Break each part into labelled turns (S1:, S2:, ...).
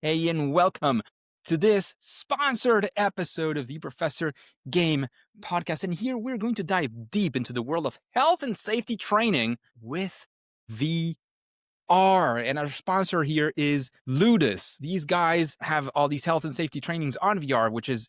S1: Hey, and welcome to this sponsored episode of the Professor Game Podcast. And here we're going to dive deep into the world of health and safety training with VR. And our sponsor here is Ludus. These guys have all these health and safety trainings on VR, which is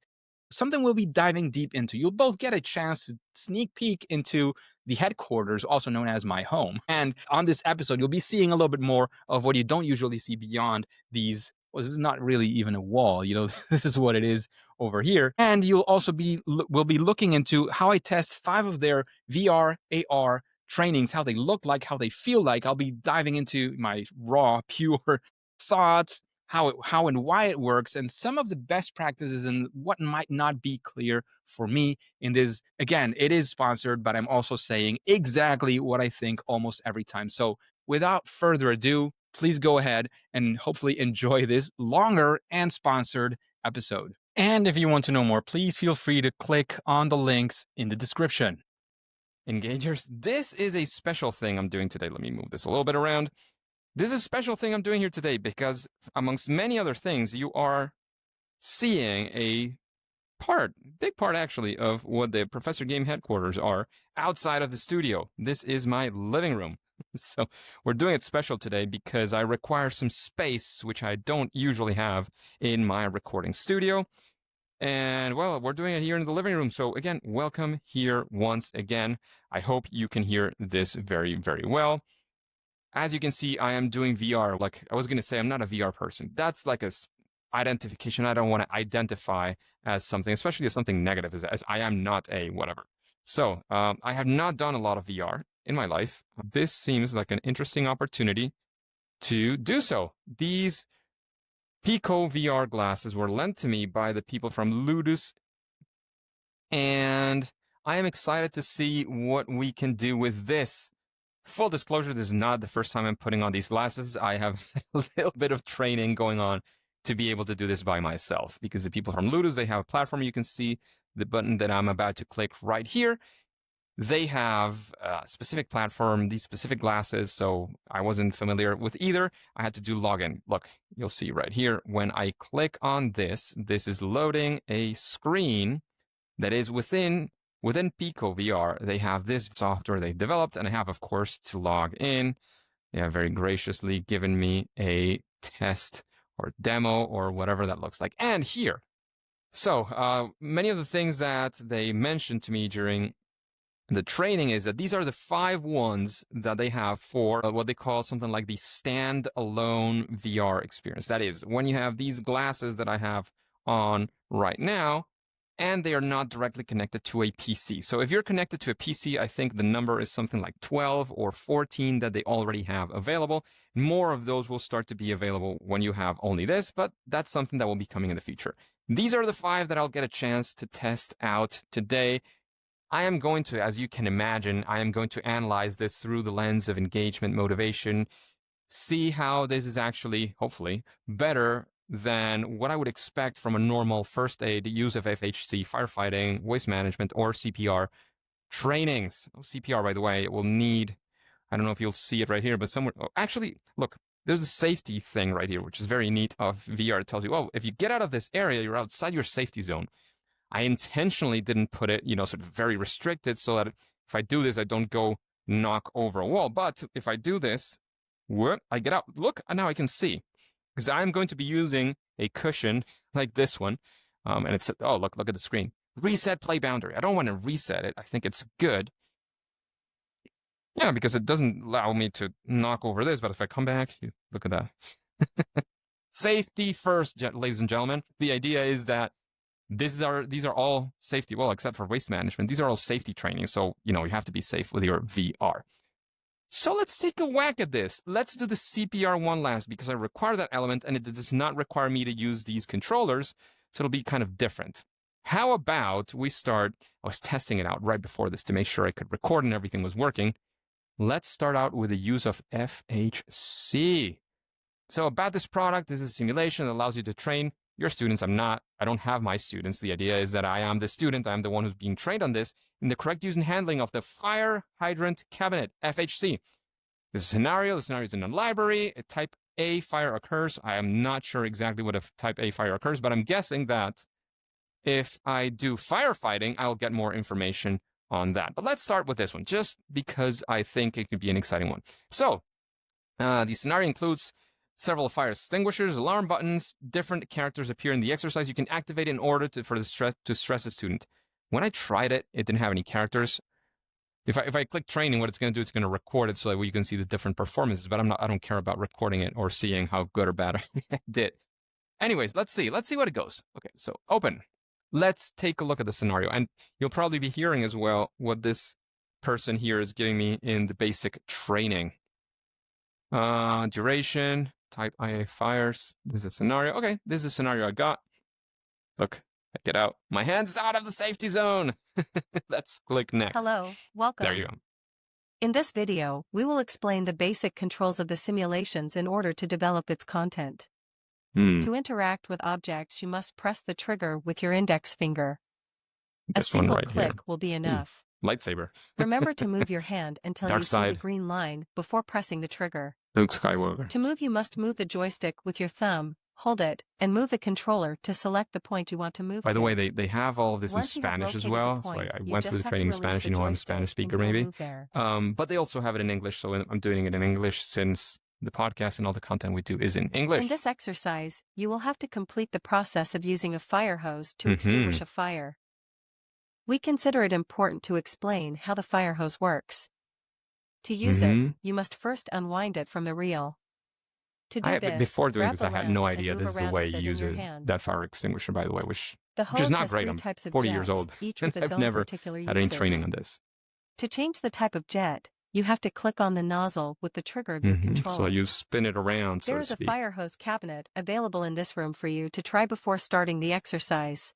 S1: something we'll be diving deep into. You'll both get a chance to sneak peek into the headquarters, also known as my home. And on this episode, you'll be seeing a little bit more of what you don't usually see beyond these. Well, this is not really even a wall, this is what it is over here. And we'll be looking into how I test 5 of their VR, AR trainings, how they look like, how they feel like. I'll be diving into my raw, pure thoughts, how and why it works, and some of the best practices and what might not be clear for me in this. Again, it is sponsored, but I'm also saying exactly what I think almost every time. So without further ado, please go ahead and hopefully enjoy this longer and sponsored episode. And if you want to know more, please feel free to click on the links in the description. Engagers, this is a special thing I'm doing today. Let me move this a little bit around. This is a special thing I'm doing here today because, amongst many other things, you are seeing a big part actually, of what the Professor Game headquarters are outside of the studio. This is my living room. So we're doing it special today because I require some space, which I don't usually have in my recording studio. And, well, we're doing it here in the living room. So, again, welcome here once again. I hope you can hear this very, very well. As you can see, I am doing VR. Like I was going to say, I'm not a VR person. That's like a identification. I don't want to identify as something, especially as something negative, as I am not a whatever. So I have not done a lot of VR in my life. This seems like an interesting opportunity to do so. These Pico VR glasses were lent to me by the people from Ludus, and I am excited to see what we can do with this. Full disclosure, this is not the first time I'm putting on these glasses. I have a little bit of training going on to be able to do this by myself, because the people from Ludus, they have a platform. You can see the button that I'm about to click right here. They have a specific platform, these specific glasses, so I wasn't familiar with either. I had to do login. Look, you'll see right here, when I click on this, this is loading a screen that is within Pico VR. They have this software they developed, and I have, of course, to log in. They have very graciously given me a test or demo or whatever that looks like. And here, so many of the things that they mentioned to me during the training is that these are the 5 ones that they have for what they call something like the stand-alone VR experience. That is, when you have these glasses that I have on right now, and they are not directly connected to a PC. So if you're connected to a PC, I think the number is something like 12 or 14 that they already have available. More of those will start to be available when you have only this, but that's something that will be coming in the future. These are the 5 that I'll get a chance to test out today. I am going to, as you can imagine, I am going to analyze this through the lens of engagement, motivation, see how this is actually, hopefully, better than what I would expect from a normal first aid, use of FHC, firefighting, waste management, or CPR trainings. CPR, by the way, it will need, I don't know if you'll see it right here, but somewhere, actually, look, there's a safety thing right here, which is very neat of VR. It tells you, oh, if you get out of this area, you're outside your safety zone. I intentionally didn't put it, sort of very restricted so that if I do this, I don't go knock over a wall. But if I do this, whoop, I get out. Look, and now I can see. Because I'm going to be using a cushion like this one. And it's, oh, look at the screen. Reset play boundary. I don't want to reset it. I think it's good. Yeah, because it doesn't allow me to knock over this. But if I come back, look at that. Safety first, ladies and gentlemen. The idea is that these are all safety, well, except for waste management. These are all safety training. So, you have to be safe with your VR. So let's take a whack at this. Let's do the CPR one last, because I require that element, and it does not require me to use these controllers, so it'll be kind of different. How about we start, I was testing it out right before this to make sure I could record and everything was working. Let's start out with the use of FHC. So about this product, this is a simulation that allows you to train your students. I don't have my students. The idea is that I am the student. I'm the one who's being trained on this in the correct use and handling of the fire hydrant cabinet, FHC. This scenario is in a library, a type A fire occurs. I am not sure exactly what a type A fire occurs, but I'm guessing that if I do firefighting, I'll get more information on that. But let's start with this one, just because I think it could be an exciting one. So the scenario includes several fire extinguishers, alarm buttons, different characters appear in the exercise. You can activate in order to stress a student. When I tried it, it didn't have any characters. If I click training, what it's going to do, it's going to record it so that you can see the different performances. But I don't care about recording it or seeing how good or bad I did. Anyways, let's see what it goes. Okay, so open. Let's take a look at the scenario, and you'll probably be hearing as well what this person here is giving me in the basic training. Duration, type IA fires. This is a scenario. Okay, this is a scenario I got. Look, I get out. My hand's out of the safety zone. Let's click next.
S2: Hello, welcome.
S1: There you go.
S2: In this video, we will explain the basic controls of the simulations in order to develop its content. To interact with objects, you must press the trigger with your index finger. A single click will be enough.
S1: Lightsaber.
S2: Remember to move your hand until
S1: Dark
S2: you
S1: side.
S2: see the green line before pressing the trigger.
S1: Luke Skywalker.
S2: To move, you must move the joystick with your thumb, hold it, and move the controller to select the point you want to move
S1: By the
S2: to.
S1: way, they have all of this in
S2: Once you have
S1: Spanish as
S2: located
S1: well.
S2: the
S1: So
S2: point,
S1: I
S2: you
S1: went through
S2: just
S1: the
S2: have
S1: training in
S2: to
S1: Spanish.
S2: release
S1: You
S2: the
S1: know, I'm a
S2: joystick
S1: Spanish speaker,
S2: and you will
S1: maybe.
S2: move there.
S1: But they also have it in English, so I'm doing it in English since the podcast and all the content we do is in English.
S2: In this exercise, you will have to complete the process of using a fire hose to extinguish a fire. We consider it important to explain how the fire hose works. To use it, you must first unwind it from the reel. To do this,
S1: before doing
S2: grab
S1: this,
S2: the
S1: I had no
S2: lens and
S1: idea
S2: move
S1: this is the
S2: around
S1: way
S2: with
S1: you
S2: it in
S1: use
S2: your hand.
S1: that fire extinguisher, by the way, which
S2: The
S1: is
S2: hose
S1: not
S2: has
S1: great.
S2: three
S1: I'm
S2: types of
S1: 40
S2: jets,
S1: years old.
S2: each with its
S1: I've
S2: own
S1: never
S2: particular
S1: had any
S2: uses.
S1: training on this.
S2: To change the type of jet, you have to click on the nozzle with the trigger of your controller.
S1: So you spin it around, so
S2: There
S1: to
S2: is a
S1: speak.
S2: fire hose cabinet available in this room for you to try before starting the exercise.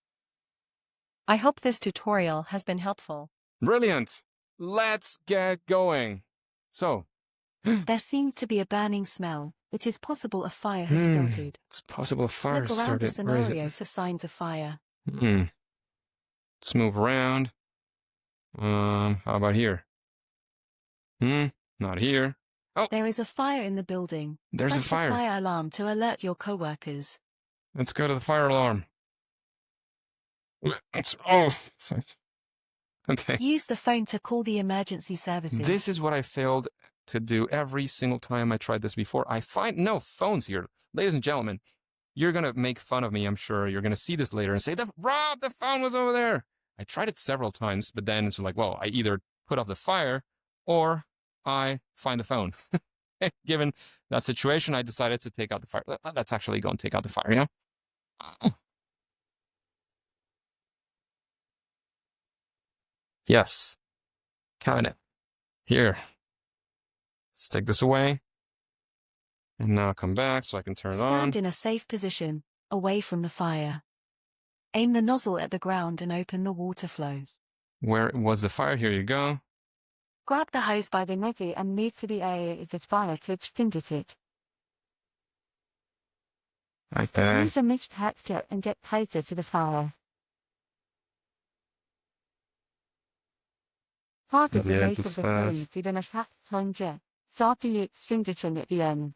S2: I hope this tutorial has been helpful.
S1: Brilliant. Let's get going. So.
S3: There seems to be a burning smell. It is possible a fire has started.
S1: It's possible a fire
S3: Look around
S1: started.
S3: the scenario for signs of fire.
S1: Let's move around. How about here? Not here. Oh,
S3: there is a fire in the building.
S1: There's
S3: Press
S1: a fire.
S3: the fire alarm to alert your co-workers.
S1: Let's go to the fire alarm. Okay.
S3: Use the phone to call the emergency services.
S1: This is what I failed to do every single time I tried this before. I find no phones here. Ladies and gentlemen, you're going to make fun of me, I'm sure. You're going to see this later and say, Rob, the phone was over there. I tried it several times, but then it's like, well, I either put off the fire or I find the phone. Given that situation, I decided to take out the fire. Let's actually go and take out the fire, yeah? Yes. Cabinet. Here. Let's take this away. And now come back so I can turn it on.
S3: Stand in a safe position, away from the fire. Aim the nozzle at the ground and open the water flow.
S1: Where was the fire? Here you go.
S3: Grab the hose by the neck and move to the area of the fire to extinguish it.
S1: Okay.
S3: Use a mixed hatchet and get closer to the fire. Target the base of the flame within a half-ton jet. Start the extinguishing at the end.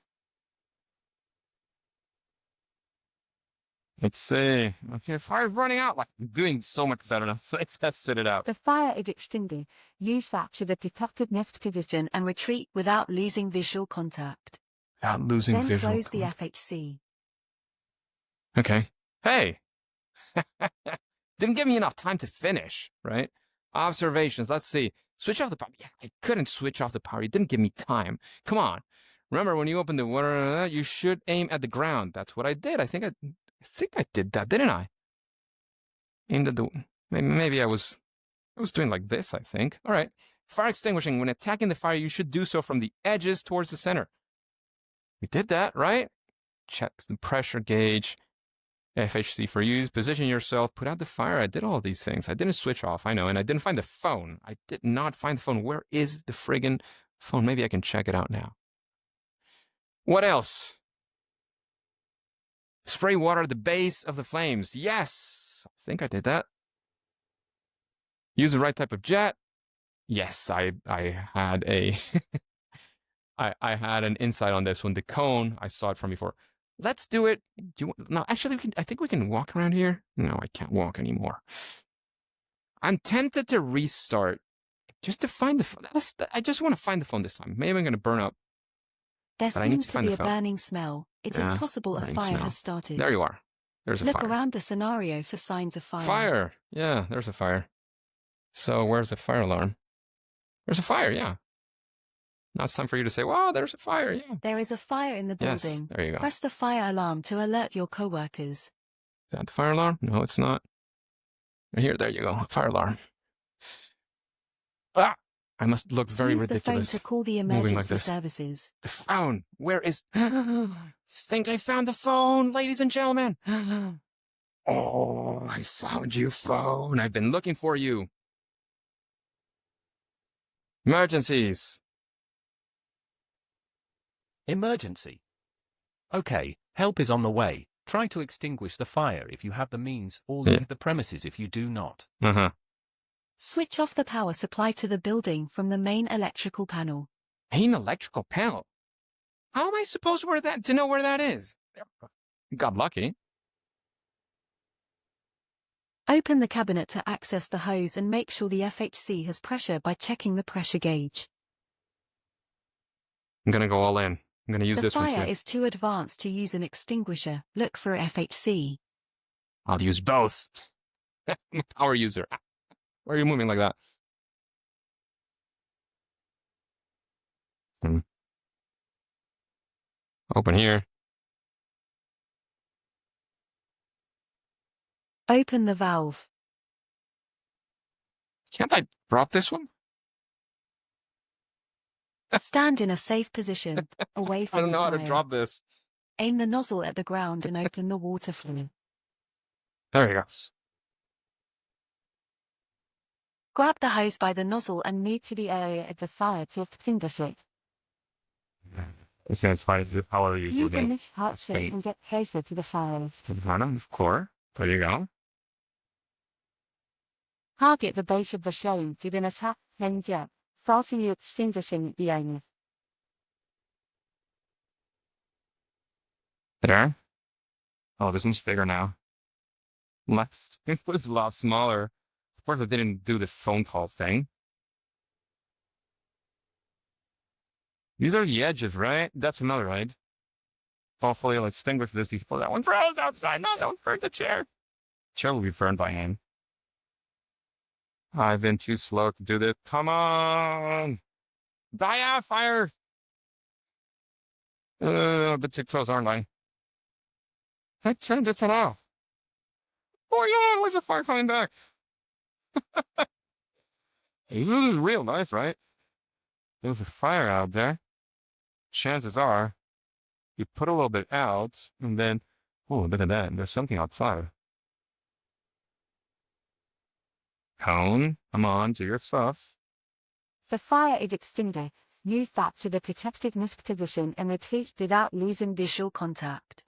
S1: Let's see. Okay, fire's running out. Like, I'm doing so much better now. Let's test it out.
S3: The fire is extinguished. Use that to the protected nest position and retreat without losing visual contact.
S1: Without losing
S3: then
S1: visual
S3: close the
S1: contact.
S3: FHC.
S1: Okay. Hey! Didn't give me enough time to finish, right? Observations. Let's see. Switch off the power. Yeah, I couldn't switch off the power. You didn't give me time. Come on. Remember, when you open the water, you should aim at the ground. That's what I did. I think I did that, didn't I? Aimed at the... Maybe I was doing like this, I think. All right. Fire extinguishing. When attacking the fire, you should do so from the edges towards the center. We did that, right? Check the pressure gauge. FHC for use. Position yourself. Put out the fire. I did all these things. I didn't switch off, I know. And I didn't find the phone. I did not find the phone. Where is the friggin' phone? Maybe I can check it out now. What else? Spray water at the base of the flames. Yes. I think I did that. Use the right type of jet. Yes, I had a I had an insight on this one. The cone, I saw it from before. Let's do it. No, actually, I think we can walk around here. No, I can't walk anymore. I'm tempted to restart just to find the phone. I just want to find the phone this time. Maybe I'm going to burn up.
S3: There
S1: But I need
S3: seems
S1: to
S3: to
S1: find
S3: be
S1: the
S3: a
S1: phone.
S3: burning smell. It is possible a
S1: burning
S3: fire
S1: smell.
S3: has started.
S1: There you are. There's a
S3: Look
S1: fire.
S3: around the scenario for signs of fire.
S1: Fire. Yeah, there's a fire. So where's the fire alarm? There's a fire, yeah. Now it's time for you to say, well, there's a fire, yeah.
S3: There is a fire in the
S1: Yes,
S3: building.
S1: there you go.
S3: Press the fire alarm to alert your coworkers.
S1: Is that the fire alarm? No, it's not. Here, there you go. Fire alarm. Ah! I must look very
S3: Use
S1: ridiculous.
S3: the phone to call the
S1: moving like
S3: emergency
S1: this.
S3: services.
S1: The phone. Where is... Think I found the phone, ladies and gentlemen. Oh, I found you, phone. I've been looking for you. Emergencies.
S4: Emergency. Okay, help is on the way. Try to extinguish the fire if you have the means, or leave the premises if you do not.
S3: Switch off the power supply to the building from the main electrical panel.
S1: Main electrical panel? How am I supposed to know where that is? Got lucky.
S3: Open the cabinet to access the hose and make sure the FHC has pressure by checking the pressure gauge.
S1: I'm gonna go all in. I'm gonna use
S3: The
S1: this one
S3: fire
S1: too.
S3: is too advanced to use an extinguisher. Look for FHC.
S1: I'll use both. I'm a power user. Why are you moving like that? Open here.
S3: Open the valve.
S1: Can't I drop this one?
S3: Stand in a safe position, away
S1: I
S3: from
S1: don't
S3: the
S1: know how to
S3: fire.
S1: drop this.
S3: Aim the nozzle at the ground and open the water flow.
S1: There you go.
S3: Grab the hose by the nozzle and move to the area of the fire to extinguish it.
S1: It's gonna try to do power
S3: Use
S1: user.
S3: the lift heart switch and get closer to the fire.
S1: Of course. There you go.
S3: Target the base of the flame within a half gap, fasten your extinguishing at the end.
S1: There. Oh, this one's bigger now. Last, it was a lot smaller. Of course, I didn't do the phone call thing. These are the edges, right? That's another, right? Hopefully, I'll extinguish this before that one burns outside. No, that one burned the chair. Chair will be burned by hand. I've been too slow to do this. Come on! Die out, fire! The too close, aren't I? I turned it off. Oh yeah, where's the fire coming back? This is real life, right? There's a fire out there. Chances are, you put a little bit out, and then, oh, look at that. There's something outside. Cone, come on, do your stuff.
S3: The fire is extinguished. Move back to the protected lift position and retreat without losing visual contact.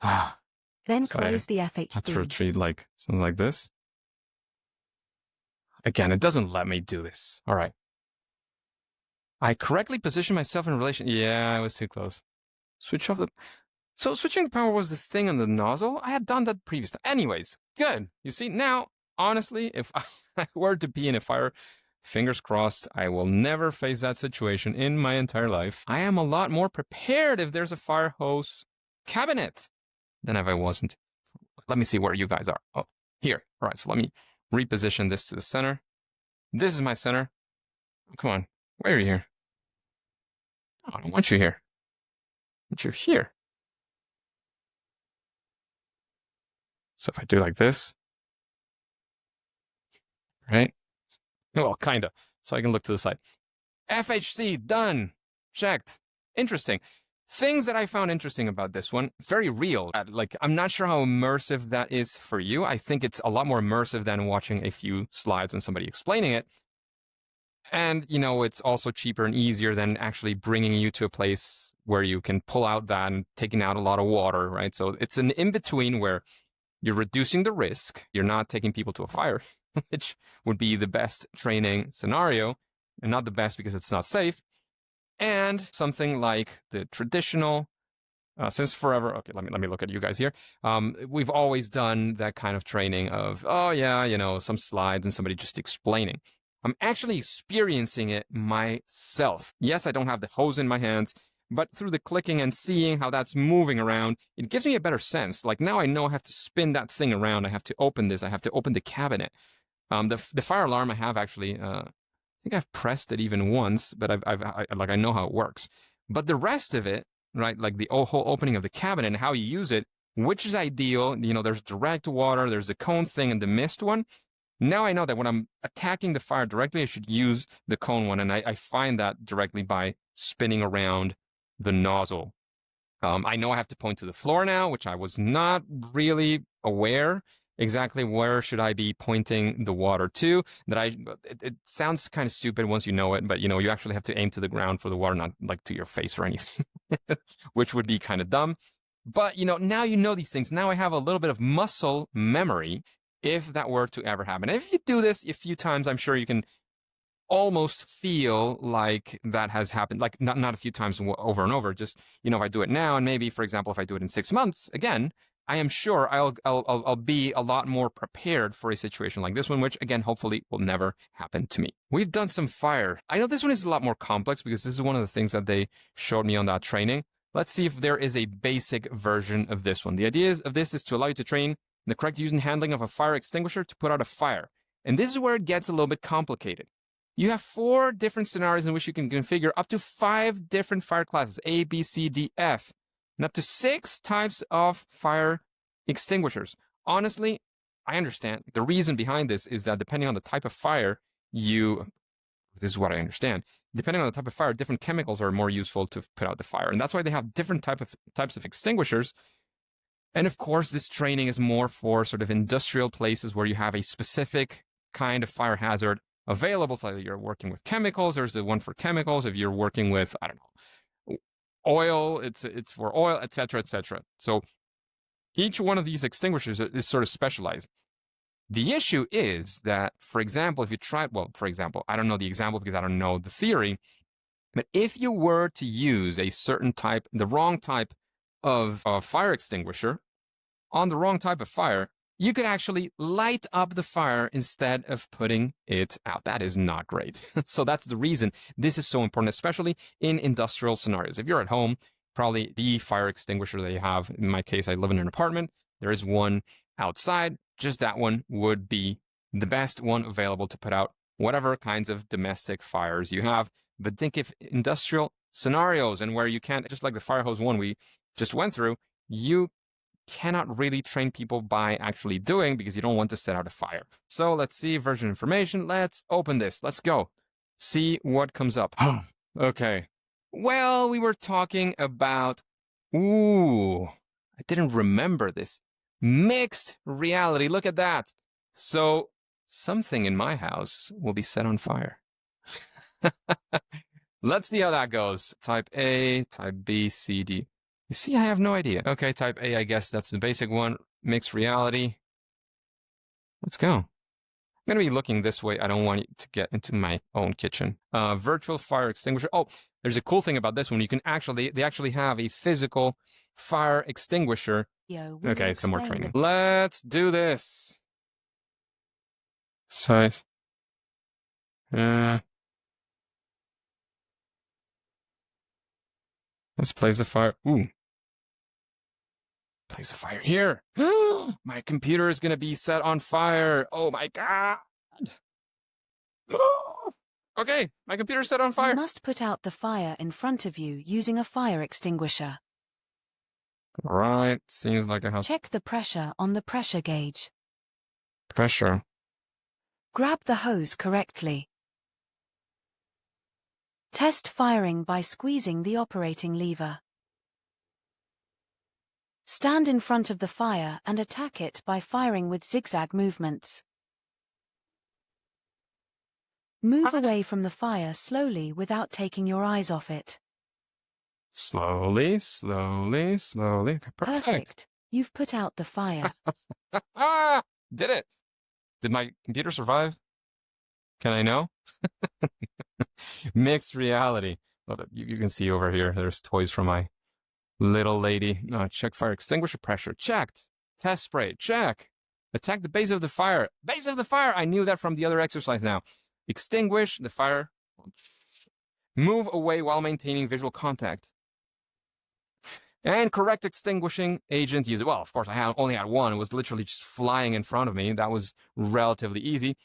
S3: Then
S1: So
S3: close the
S1: I have to
S3: FHC.
S1: retreat like something like this. Again, it doesn't let me do this. All right. I correctly position myself in relation. Yeah, I was too close. Switch off the. So switching the power was the thing on the nozzle. I had done that previously. Anyways, good. You see, now, honestly, if I were to be in a fire, fingers crossed, I will never face that situation in my entire life. I am a lot more prepared if there's a fire hose cabinet than if I wasn't. Let me see where you guys are. Oh, here. All right, so let me reposition this to the center. This is my center. Come on. Where are you here? Oh, I don't want you here. I want you here. So if I do like this, right? Well, kind of. So I can look to the side. FHC, done. Checked. Interesting. Things that I found interesting about this one, very real. Like, I'm not sure how immersive that is for you. I think it's a lot more immersive than watching a few slides and somebody explaining it. And, you know, it's also cheaper and easier than actually bringing you to a place where you can pull out that and taking out a lot of water, right? So it's an in-between where you're reducing the risk. You're not taking people to a fire, which would be the best training scenario, and not the best because it's not safe. And something like the traditional, since forever, okay, let me look at you guys here. We've always done that kind of training of, oh yeah, you know, some slides and somebody just explaining. I'm actually experiencing it myself. Yes, I don't have the hose in my hands, but through the clicking and seeing how that's moving around, it gives me a better sense. Like now I know I have to spin that thing around. I have to open this. I have to open the cabinet. The fire alarm I have actually, I think I've pressed it even once, but I know how it works. But the rest of it, right, like the whole opening of the cabinet and how you use it, which is ideal. You know, there's direct water, there's the cone thing and the mist one. Now I know that when I'm attacking the fire directly, I should use the cone one. And I find that directly by spinning around the nozzle. I know I have to point to the floor now, which I was not really aware exactly where should I be pointing the water to. It sounds kind of stupid once you know it, but you know, you actually have to aim to the ground for the water, not like to your face or anything, which would be kind of dumb. But you know, now you know these things. Now I have a little bit of muscle memory if that were to ever happen. And if you do this a few times, I'm sure you can almost feel like that has happened, like not a few times over and over. Just, you know, if I do it now, and maybe, for example, if I do it in 6 months, again, I am sure I'll be a lot more prepared for a situation like this one, which again, hopefully will never happen to me. We've done some fire. I know this one is a lot more complex because this is one of the things that they showed me on that training. Let's see if there is a basic version of this one. The idea of this is to allow you to train the correct use and handling of a fire extinguisher to put out a fire. And this is where it gets a little bit complicated. You have 4 different scenarios in which you can configure up to 5 different fire classes, A, B, C, D, F, and up to 6 types of fire extinguishers. Honestly, I understand. The reason behind this is that depending on the type of fire this is what I understand, depending on the type of fire, different chemicals are more useful to put out the fire. And that's why they have different types of extinguishers. And of course, this training is more for sort of industrial places where you have a specific kind of fire hazard available. So you're working with chemicals, there's the one for chemicals. If you're working with, I don't know, oil, it's for oil, etc., etc. So each one of these extinguishers is sort of specialized. The issue is that, for example, if you try, well, for example, I don't know the example because I don't know the theory, but if you were to use a certain type, the wrong type of fire extinguisher on the wrong type of fire, you could actually light up the fire instead of putting it out. That is not great. So that's the reason this is so important, especially in industrial scenarios. If you're at home, probably the fire extinguisher that you have, in my case, I live in an apartment, there is one outside, just that one would be the best one available to put out whatever kinds of domestic fires you have. But think of industrial scenarios and where you can't, just like the fire hose one we just went through, you cannot really train people by actually doing because you don't want to set out a fire. So let's see version information. Let's open this. Let's go. See what comes up. Okay. Well, we were talking about, I didn't remember this. Mixed reality. Look at that. So something in my house will be set on fire. Let's see how that goes. Type A, type B, C, D. You see, I have no idea. Okay, type A, I guess that's the basic one. Mixed reality. Let's go. I'm going to be looking this way. I don't want to get into my own kitchen. Virtual fire extinguisher. Oh, there's a cool thing about this one. They actually have a physical fire extinguisher. Okay, some more training. Let's do this. Size. Let's place the fire. Place a fire here. My computer is going to be set on fire. Oh my God. Okay, my computer's set on fire.
S2: You must put out the fire in front of you using a fire extinguisher.
S1: All right, seems like I have
S2: Check the pressure on the pressure gauge.
S1: pressure.
S2: Grab the hose correctly. Test firing by squeezing the operating lever. Stand in front of the fire and attack it by firing with zigzag movements. Move away from the fire slowly without taking your eyes off it.
S1: Slowly, slowly, slowly. Okay, perfect.
S2: You've put out the fire.
S1: Did it. Did my computer survive? Can I know? Mixed reality. You can see over here, there's toys for my little lady. Check fire extinguisher pressure. Checked. Test spray. Check. Attack the base of the fire. Base of the fire. I knew that from the other exercise now. Extinguish the fire. Move away while maintaining visual contact. And correct extinguishing agent use. Well, of course, only had one. It was literally just flying in front of me. That was relatively easy.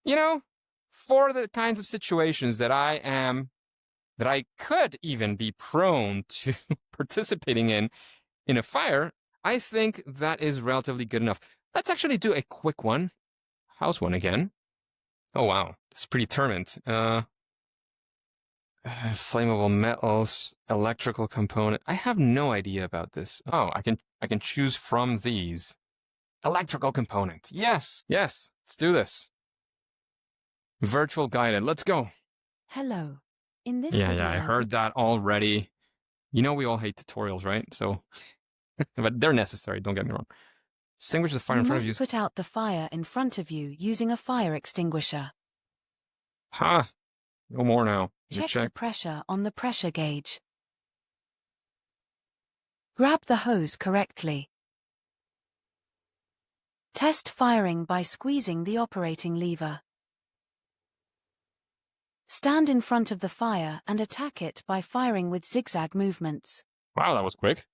S1: You know, for the kinds of situations that I could even be prone to participating in a fire, I think that is relatively good enough. Let's actually do a quick one. How's one again? Oh, wow. It's pretty determined. Flammable metals, electrical component. I have no idea about this. Oh, I can choose from these. Electrical component. Yes. Let's do this. Virtual guided. Let's go.
S2: Hello. In this
S1: Yeah,
S2: video,
S1: I heard that already. You know we all hate tutorials, right? So, but they're necessary, don't get me wrong. Extinguish the fire in front of you.
S2: You must put out the fire in front of you using a fire extinguisher.
S1: No more now.
S2: Check the pressure on the pressure gauge. Grab the hose correctly. Test firing by squeezing the operating lever. Stand in front of the fire and attack it by firing with zigzag movements.
S1: Wow, that was quick.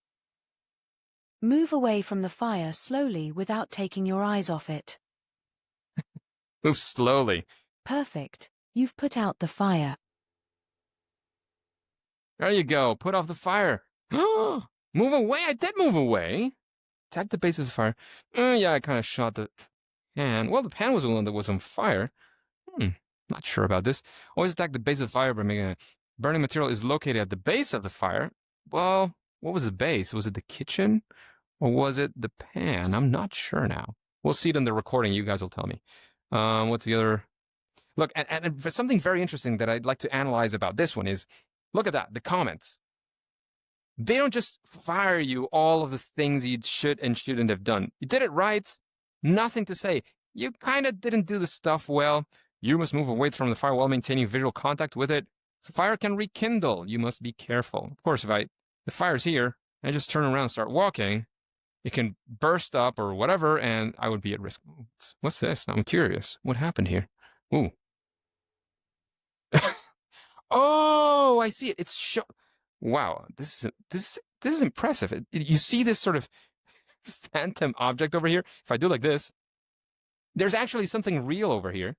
S2: Move away from the fire slowly without taking your eyes off it.
S1: Move slowly.
S2: Perfect. You've put out the fire.
S1: There you go. Put off the fire. Move away. I did move away. Attack the base of the fire. Yeah, I kind of shot the pan. Well, the pan was the one that was on fire. Not sure about this. Always attack the base of the fire by making a burning material is located at the base of the fire. Well, what was the base? Was it the kitchen or was it the pan? I'm not sure now. We'll see it in the recording. You guys will tell me. What's the other? Look, and something very interesting that I'd like to analyze about this one is, look at that, the comments. They don't just fire you all of the things you should and shouldn't have done. You did it right. Nothing to say. You kind of didn't do the stuff well. You must move away from the fire while maintaining visual contact with it. The fire can rekindle. You must be careful. Of course, if the fire's here, and I just turn around and start walking, it can burst up or whatever, and I would be at risk. What's this? I'm curious. What happened here? Ooh. Oh, I see it. It's wow. This is impressive. You see this sort of phantom object over here? If I do like this, there's actually something real over here.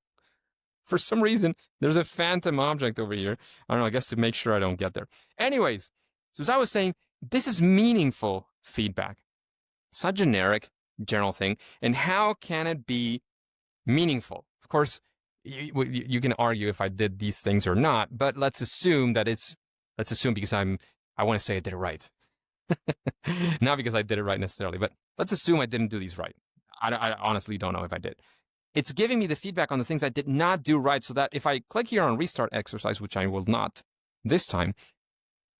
S1: For some reason, there's a phantom object over here. I don't know, I guess to make sure I don't get there. Anyways, so as I was saying, this is meaningful feedback. It's not generic, general thing. And how can it be meaningful? Of course, you can argue if I did these things or not, but let's assume because I want to say I did it right. Not because I did it right necessarily, but let's assume I didn't do these right. I honestly don't know if I did. It's giving me the feedback on the things I did not do right, so that if I click here on restart exercise, which I will not this time,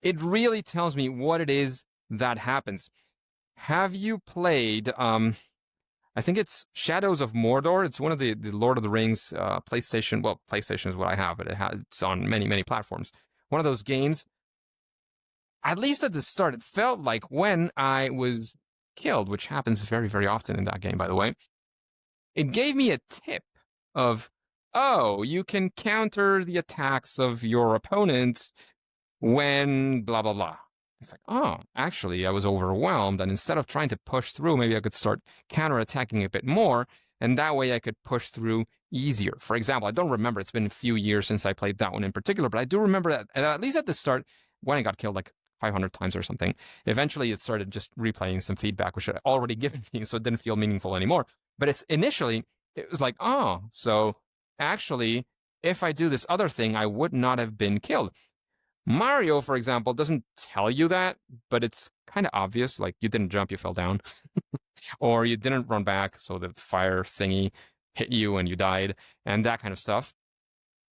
S1: it really tells me what it is that happens. Have you played, I think it's Shadows of Mordor. It's one of the Lord of the Rings PlayStation. Well, PlayStation is what I have, but it's on many, many platforms. One of those games, at least at the start, it felt like when I was killed, which happens very, very often in that game, by the way. It gave me a tip of, oh, you can counter the attacks of your opponents when blah, blah, blah. It's like, oh, actually, I was overwhelmed. And instead of trying to push through, maybe I could start counterattacking a bit more. And that way I could push through easier. For example, I don't remember. It's been a few years since I played that one in particular. But I do remember that, at least at the start, when I got killed like 500 times or something, eventually it started just replaying some feedback, which had already given me. So it didn't feel meaningful anymore. But initially, it was like, oh, so actually, if I do this other thing, I would not have been killed. Mario, for example, doesn't tell you that, but it's kind of obvious. Like, you didn't jump, you fell down. Or you didn't run back, so the fire thingy hit you and you died, and that kind of stuff.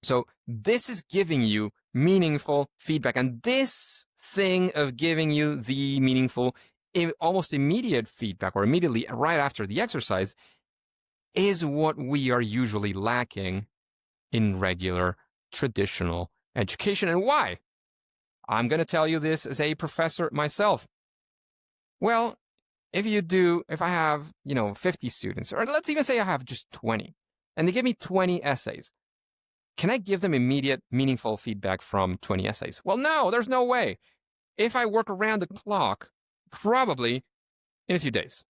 S1: So this is giving you meaningful feedback. And this thing of giving you the meaningful, almost immediate feedback, or immediately right after the exercise, is what we are usually lacking in regular, traditional education. And why? I'm going to tell you this as a professor myself. Well, if I have, 50 students, or let's even say I have just 20, and they give me 20 essays, can I give them immediate, meaningful feedback from 20 essays? Well, no, there's no way. If I work around the clock, probably in a few days.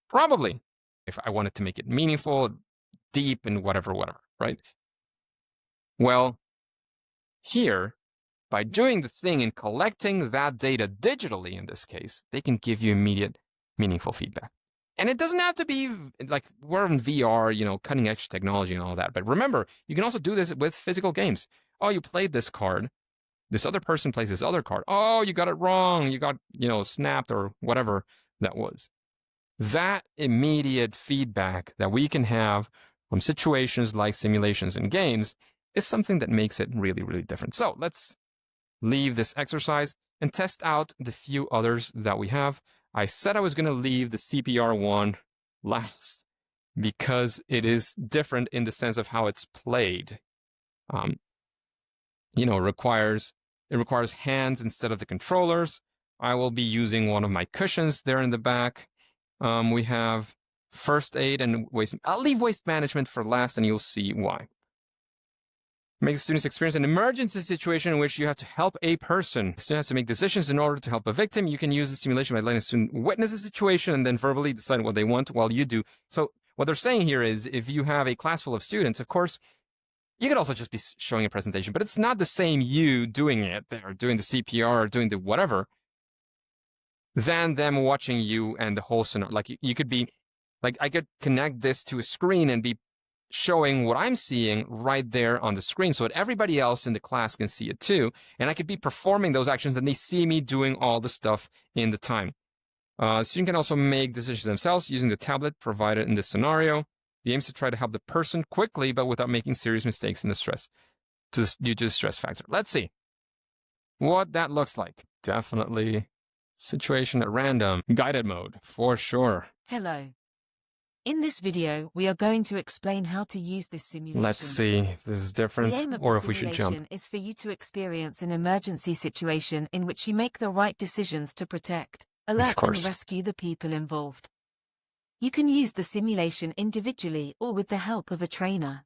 S1: Probably, if I wanted to make it meaningful, deep, and whatever, right? Well, here, by doing the thing and collecting that data digitally, in this case, they can give you immediate, meaningful feedback. And it doesn't have to be like we're in VR, cutting edge technology and all that. But remember, you can also do this with physical games. Oh, you played this card. This other person plays this other card. Oh, you got it wrong. You got, snapped or whatever that was. That immediate feedback that we can have from situations like simulations and games is something that makes it really, really different. So let's leave this exercise and test out the few others that we have. I said I was going to leave the CPR one last because it is different in the sense of how it's played. It requires hands instead of the controllers. I will be using one of my cushions there in the back. We have first aid and waste. I'll leave waste management for last, and you'll see why. Make the students experience an emergency situation in which you have to help a person. The student has to make decisions in order to help a victim. You can use the simulation by letting a student witness the situation and then verbally decide what they want while you do. So what they're saying here is if you have a class full of students, of course, you could also just be showing a presentation, but it's not the same you doing it, or doing the CPR, or doing the whatever, than them watching you and the whole scenario. Like you could be, like I could connect this to a screen and be showing what I'm seeing right there on the screen so that everybody else in the class can see it too. And I could be performing those actions and they see me doing all the stuff in the time. Students can also make decisions themselves using the tablet provided in this scenario. The aim is to try to help the person quickly, but without making serious mistakes in the stress due to the stress factor. Let's see what that looks like. Definitely situation at random. Guided mode, for sure.
S3: Hello. In this video, we are going to explain how to use this simulation.
S1: Let's see if this is different
S3: The aim of
S1: or
S3: the
S1: if we should jump.
S3: simulation is for you to experience an emergency situation in which you make the right decisions to protect, alert, and rescue the people involved. You can use the simulation individually or with the help of a trainer.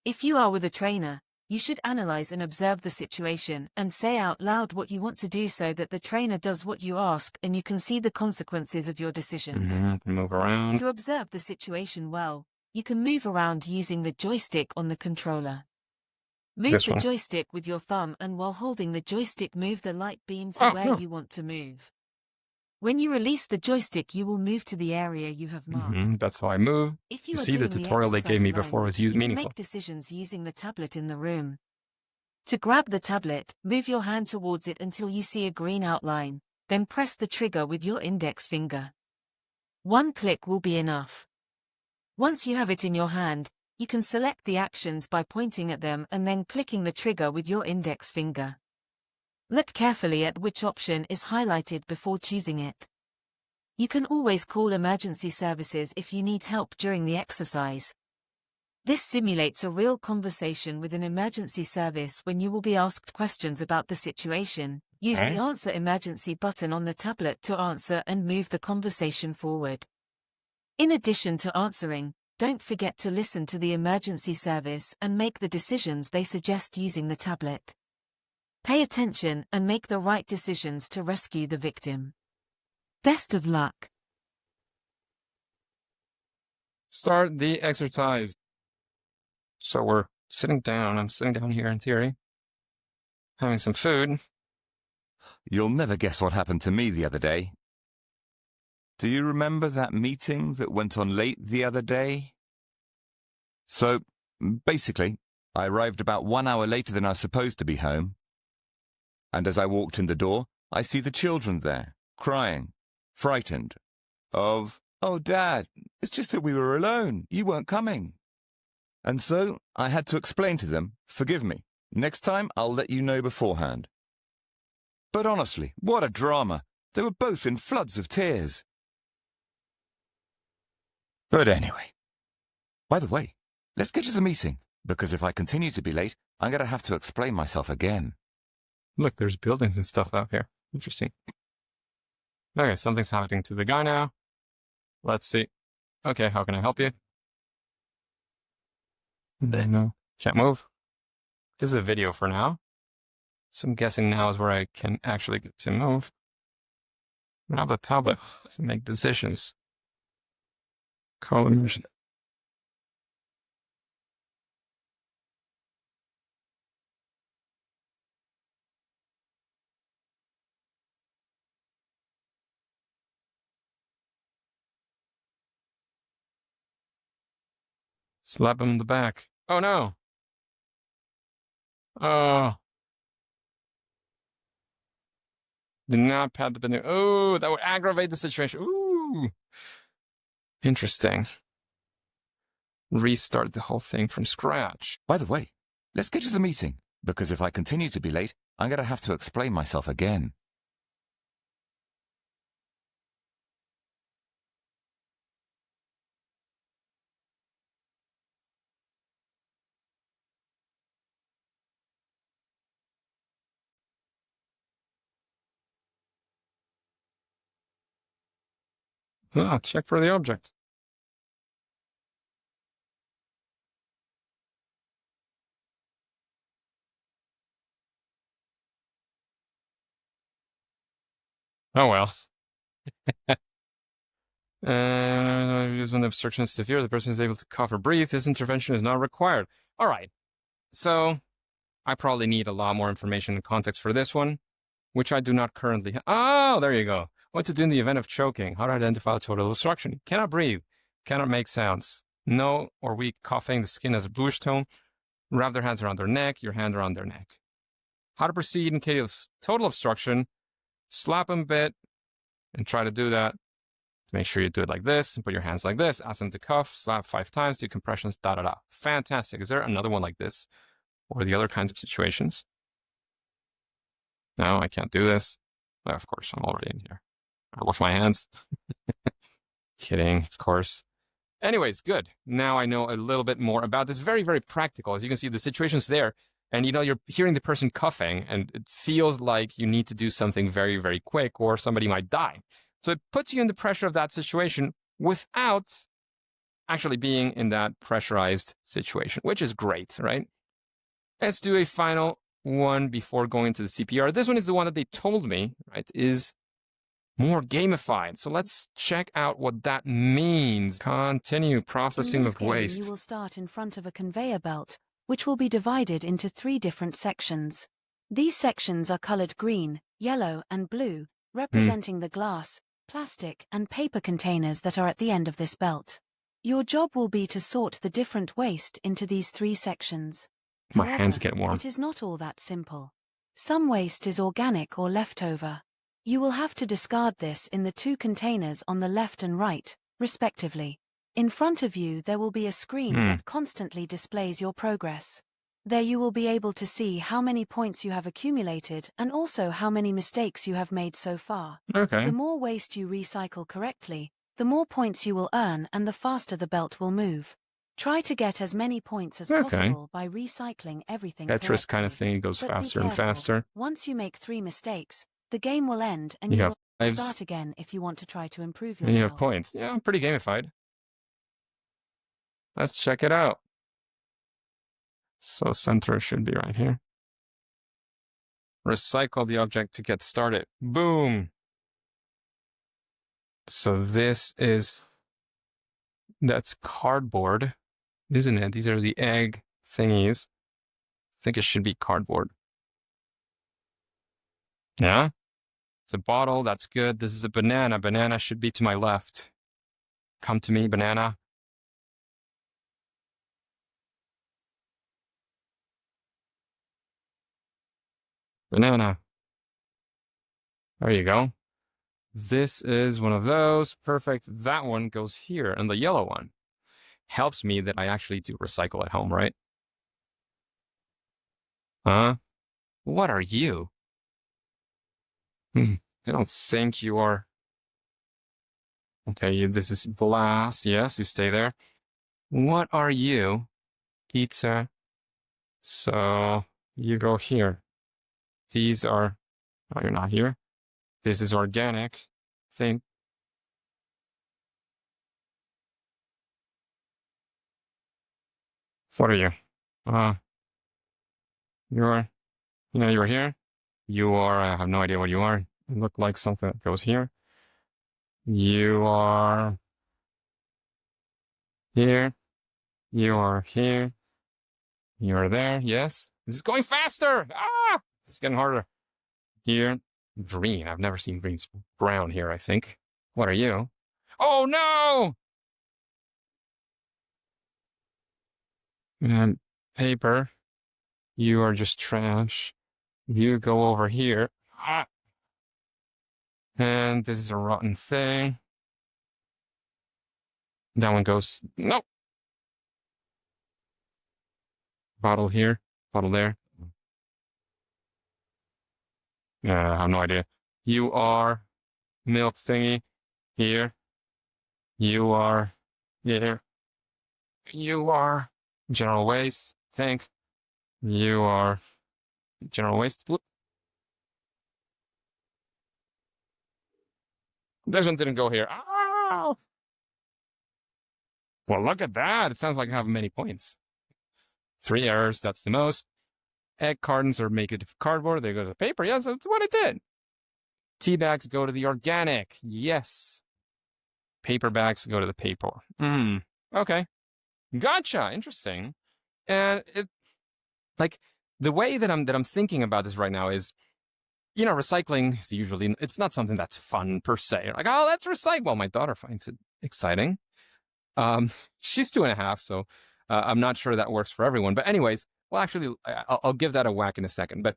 S3: If you are with a trainer, you should analyze and observe the situation and say out loud what you want to do so that the trainer does what you ask and you can see the consequences of your decisions.
S1: Move around.
S3: To observe the situation well, you can move around using the joystick on the controller. Move the joystick with your thumb and while holding the joystick move the light beam to where you want to move. When you release the joystick, you will move to the area you have marked.
S1: That's how I move.
S3: If you
S1: You
S3: are
S1: see the
S3: doing
S1: tutorial they gave me
S3: exercise
S1: before
S3: alone,
S1: was
S3: you can
S1: meaningful.
S3: make decisions using the tablet in the room. To grab the tablet, move your hand towards it until you see a green outline, then press the trigger with your index finger. One click will be enough. Once you have it in your hand, you can select the actions by pointing at them and then clicking the trigger with your index finger. Look carefully at which option is highlighted before choosing it. You can always call emergency services if you need help during the exercise. This simulates a real conversation with an emergency service when you will be asked questions about the situation. Use the Answer Emergency button on the tablet to answer and move the conversation forward. In addition to answering, don't forget to listen to the emergency service and make the decisions they suggest using the tablet. Pay attention and make the right decisions to rescue the victim. Best of luck.
S1: Start the exercise. So we're sitting down. I'm sitting down here in theory, having some food.
S5: You'll never guess what happened to me the other day. Do you remember that meeting that went on late the other day? So, basically, I arrived about 1 hour later than I was supposed to be home. And as I walked in the door, I see the children there, crying, frightened, oh, Dad, it's just that we were alone. You weren't coming. And so I had to explain to them, forgive me, next time I'll let you know beforehand. But honestly, what a drama. They were both in floods of tears. But anyway. By the way, let's get to the meeting, because if I continue to be late, I'm going to have to explain myself again.
S1: Look, there's buildings and stuff out here. Interesting. Okay, something's happening to the guy now. Let's see. Okay, how can I help you? No, can't move. This is a video for now. So I'm guessing now is where I can actually get to move. Now the tablet to make decisions. Collision. Slap him in the back. Oh no! Oh. Do not pat the banana. Oh, that would aggravate the situation. Ooh. Interesting. Restart the whole thing from scratch.
S5: By the way, let's get to the meeting, because if I continue to be late, I'm going to have to explain myself again.
S1: Ah, check for the object. Oh well. When the obstruction is severe, the person is able to cough or breathe. This intervention is not required. All right. So I probably need a lot more information and context for this one, which I do not currently have. Oh, there you go. What to do in the event of choking. How to identify total obstruction. Cannot breathe. Cannot make sounds. No or weak coughing. The skin has a bluish tone. Wrap their hands around their neck. Your hand around their neck. How to proceed in case of total obstruction. Slap them a bit and try to do that. Make sure you do it like this and put your hands like this. Ask them to cough, slap 5 times, do compressions, da-da-da. Fantastic. Is there another one like this? Or the other kinds of situations? No, I can't do this. Oh, of course, I'm already in here. I wash my hands. Kidding, of course. Anyways, good. Now I know a little bit more about this. Very, very practical. As you can see, the situation's there. And, you know, you're hearing the person coughing, and it feels like you need to do something very, very quick, or somebody might die. So it puts you in the pressure of that situation without actually being in that pressurized situation, which is great, right? Let's do a final one before going to the CPR. This one is the one that they told me, right, is more gamified. So let's check out what that means. Continue processing of waste.
S2: You will start in front of a conveyor belt, which will be divided into 3 different sections. These sections are colored green, yellow, and blue, representing the glass, plastic, and paper containers that are at the end of this belt. Your job will be to sort the different waste into these 3 sections.
S1: My
S2: However,
S1: hands get warm.
S2: It is not all that simple. Some waste is organic or leftover. You will have to discard this in the 2 containers on the left and right, respectively. In front of you there will be a screen that constantly displays your progress. There you will be able to see how many points you have accumulated and also how many mistakes you have made so far.
S1: Okay.
S2: The more waste you recycle correctly, the more points you will earn and the faster the belt will move. Try to get as many points as possible by recycling everything
S1: Tetris kind of
S2: correctly.
S1: thing, goes
S2: But be
S1: faster and
S2: careful.
S1: faster.
S2: Once you make 3 mistakes, the game will end and
S1: You
S2: you
S1: have
S2: will
S1: lives.
S2: start again if you want to try to improve
S1: And you have
S2: yourself.
S1: points. Yeah, pretty gamified. Let's check it out. So center should be right here. Recycle the object to get started. Boom. So that's cardboard, isn't it? These are the egg thingies. I think it should be cardboard. Yeah. It's a bottle. That's good. This is a banana. Banana should be to my left. Come to me, banana. Banana. There you go. This is one of those. Perfect. That one goes here. And the yellow one helps me that I actually do recycle at home, right? Huh? What are you? I don't think you are. Okay, this is glass. Yes, you stay there. What are you? Pizza. So you go here. These are, oh, you're not here. This is organic thing. What are you? You're, you're here. You are, I have no idea what you are. You look like something that goes here. You are here. You are here. You are there. Yes. This is going faster. Ah! It's getting harder. Here. Green. I've never seen green. Brown here, I think. What are you? Oh, no! And paper. You are just trash. You go over here. Ah! And this is a rotten thing. That one goes, nope. Bottle here, bottle there. I have no idea. You are milk thingy here. You are here. You are general waste, think. You are general waste. Whoop. This one didn't go here. Oh! Well, look at that. It sounds like I have many points. 3 errors, that's the most. Egg cartons are made of cardboard. They go to the paper. Yes, that's what I did. Tea bags go to the organic. Yes. Paper bags go to the paper. Okay. Gotcha. Interesting. And it, like, the way that I'm thinking about this right now is, recycling is usually, it's not something that's fun per se. Like, oh, let's recycle. Well, my daughter finds it exciting. She's 2.5, so I'm not sure that works for everyone. But anyways, well, actually, I'll give that a whack in a second. But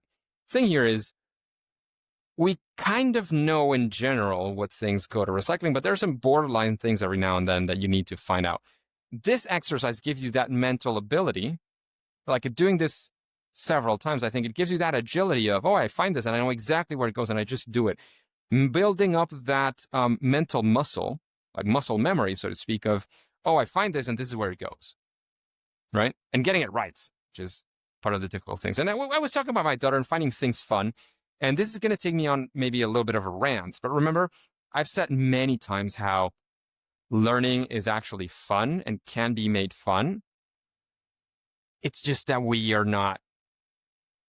S1: thing here is, we kind of know in general what things go to recycling, but there are some borderline things every now and then that you need to find out. This exercise gives you that mental ability, like doing this several times. I think it gives you that agility of, oh, I find this and I know exactly where it goes and I just do it. Building up that mental muscle, like muscle memory, so to speak, of, oh, I find this and this is where it goes, right? And getting it right, which is part of the difficult things. And I was talking about my daughter and finding things fun. And this is going to take me on maybe a little bit of a rant. But remember, I've said many times how learning is actually fun and can be made fun. It's just that we are not,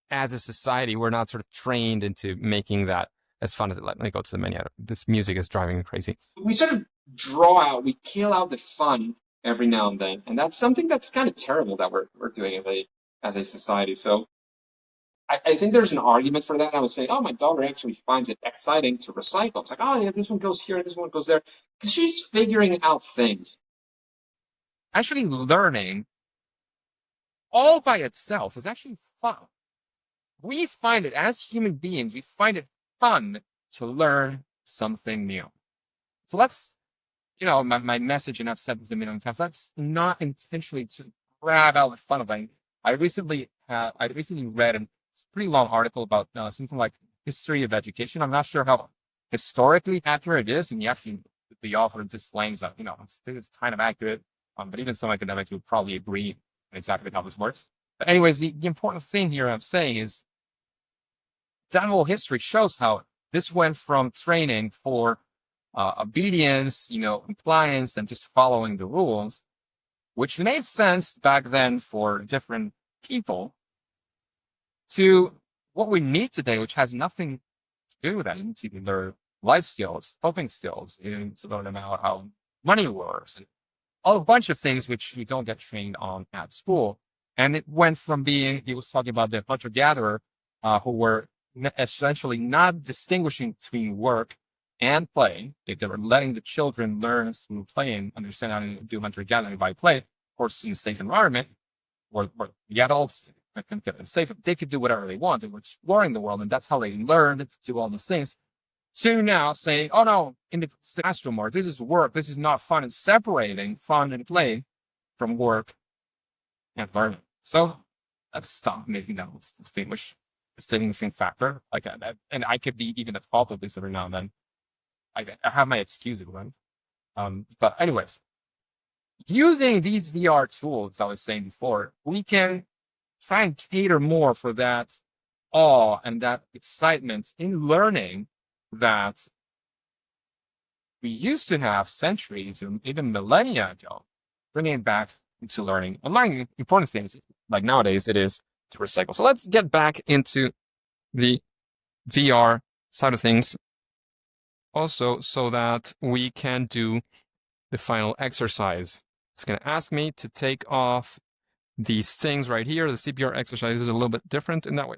S1: as a society, we're not sort of trained into making that as fun as it. Let me go to the menu. This music is driving me crazy. We sort of we kill out the fun every now and then. And that's something that's kind of terrible that we're doing as a society. So I think there's an argument for that. I was saying, oh, my daughter actually finds it exciting to recycle. It's like, oh, yeah, this one goes here, this one goes there. Because she's figuring out things. Actually learning all by itself is actually fun. We find it, as human beings, we find it fun to learn something new. So let's, my message, and I've said this a million times, let's not intentionally to grab out the fun of it. I recently read a pretty long article about something like history of education. I'm not sure how historically accurate it is, and the author disclaims that it's kind of accurate, but even some academics would probably agree exactly how this works. But anyways, the important thing here I'm saying is that whole history shows how this went from training for obedience, compliance, and just following the rules, which made sense back then for different people, to what we need today, which has nothing to do with that. You need to learn life skills, coping skills. You need to learn about how money works, and a bunch of things which you don't get trained on at school. And it went from he was talking about the hunter-gatherer who were essentially not distinguishing between work and play. They were letting the children learn through playing, understand how to do hunter-gathering by play, of course, in a safe environment, where the adults can get them safe. They could do whatever they want. They were exploring the world, and that's how they learned to do all these things. To now saying, oh no, in the classroom, or this is work, this is not fun, and separating fun and play from work and learning. So let's stop making that distinguishing factor like that. And I could be even at fault of this every now and then. I have my excuses, right? But anyways, using these VR tools, I was saying before, we can try and cater more for that awe and that excitement in learning that we used to have centuries or even millennia ago, bringing it back into learning. And learning important things, like nowadays, it is to recycle. So let's get back into the VR side of things also so that we can do the final exercise. It's going to ask me to take off these things right here. The CPR exercise is a little bit different in that way.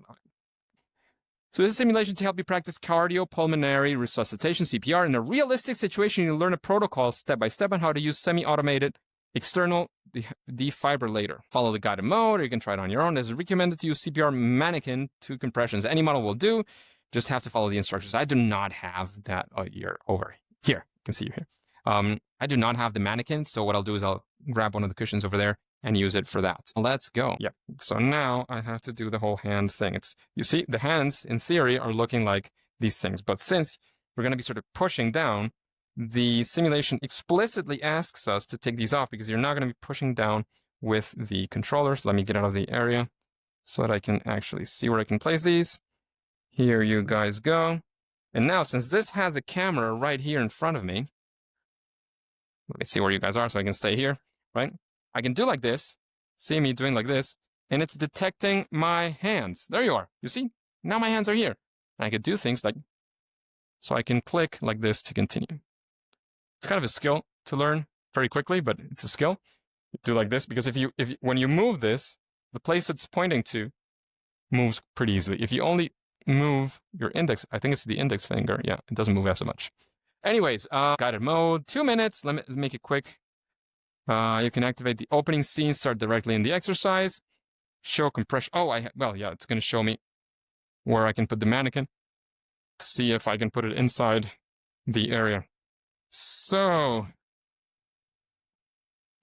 S1: So this is a simulation to help you practice cardiopulmonary resuscitation, CPR. In a realistic situation, you learn a protocol step by step on how to use semi-automated external defibrillator. Follow the guided mode, or you can try it on your own. It is recommended to use CPR mannequin 2 compressions. Any model will do. Just have to follow the instructions. I do not have that over here. You can see here. I do not have the mannequin, so what I'll do is I'll grab one of the cushions over there and use it for that. Let's go. Yeah. So now I have to do the whole hand thing. You see, the hands in theory are looking like these things, but since we're going to be sort of pushing down, the simulation explicitly asks us to take these off because you're not going to be pushing down with the controllers. Let me get out of the area so that I can actually see where I can place these. Here you guys go. And now, since this has a camera right here in front of me, let me see where you guys are so I can stay here, right? I can do like this, see me doing like this, and it's detecting my hands. There you are. You see? Now my hands are here. And I could do things like, so I can click like this to continue. It's kind of a skill to learn very quickly, but it's a skill. Do like this, because when you move this, the place it's pointing to moves pretty easily. If you only move your index, I think it's the index finger. Yeah, it doesn't move as much. Anyways, guided mode, 2 minutes. Let me make it quick. You can activate the opening scene, start directly in the exercise. Show compression. Oh, well, yeah, it's going to show me where I can put the mannequin to see if I can put it inside the area. So